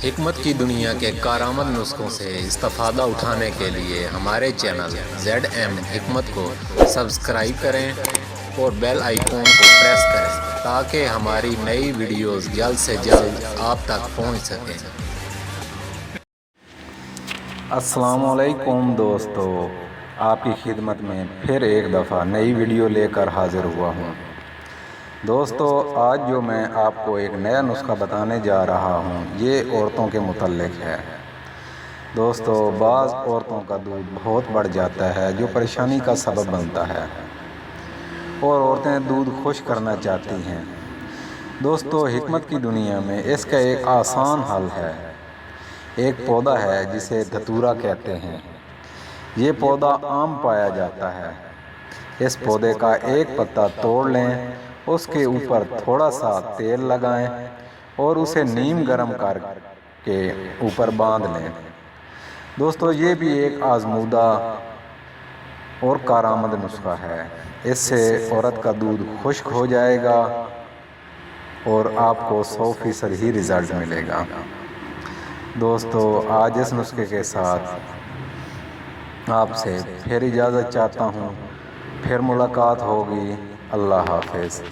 حکمت کی دنیا کے کارآمد نسخوں سے استفادہ اٹھانے کے لیے ہمارے چینل ZM حکمت کو سبسکرائب کریں اور بیل آئیکن کو پریس کریں تاکہ ہماری نئی ویڈیوز جلد سے جلد آپ تک پہنچ سکیں۔ السلام علیکم دوستو، آپ کی خدمت میں پھر ایک دفعہ نئی ویڈیو لے کر حاضر ہوا ہوں۔ دوستو، آج جو میں آپ کو ایک نیا نسخہ بتانے جا رہا ہوں یہ عورتوں کے متعلق ہے۔ دوستو، بعض عورتوں کا دودھ بہت بڑھ جاتا ہے جو پریشانی کا سبب بنتا ہے اور عورتیں دودھ خشک کرنا چاہتی ہیں۔ دوستو، حکمت کی دنیا میں اس کا ایک آسان حل ہے۔ ایک پودا ہے جسے دھتورا کہتے ہیں۔ یہ پودا عام پایا جاتا ہے۔ اس پودے کا ایک پتا توڑ لیں، اس کے اوپر تھوڑا سا تیل لگائیں اور اسے نیم گرم کر کے اوپر باندھ لیں۔ دوستو، یہ بھی ایک آزمودہ اور کارآمد نسخہ ہے۔ اس سے عورت کا دودھ خشک ہو جائے گا اور آپ کو 100% ہی رزلٹ ملے گا۔ دوستو، آج اس نسخے کے ساتھ آپ سے پھر اجازت چاہتا ہوں، پھر ملاقات ہوگی۔ اللہ حافظ۔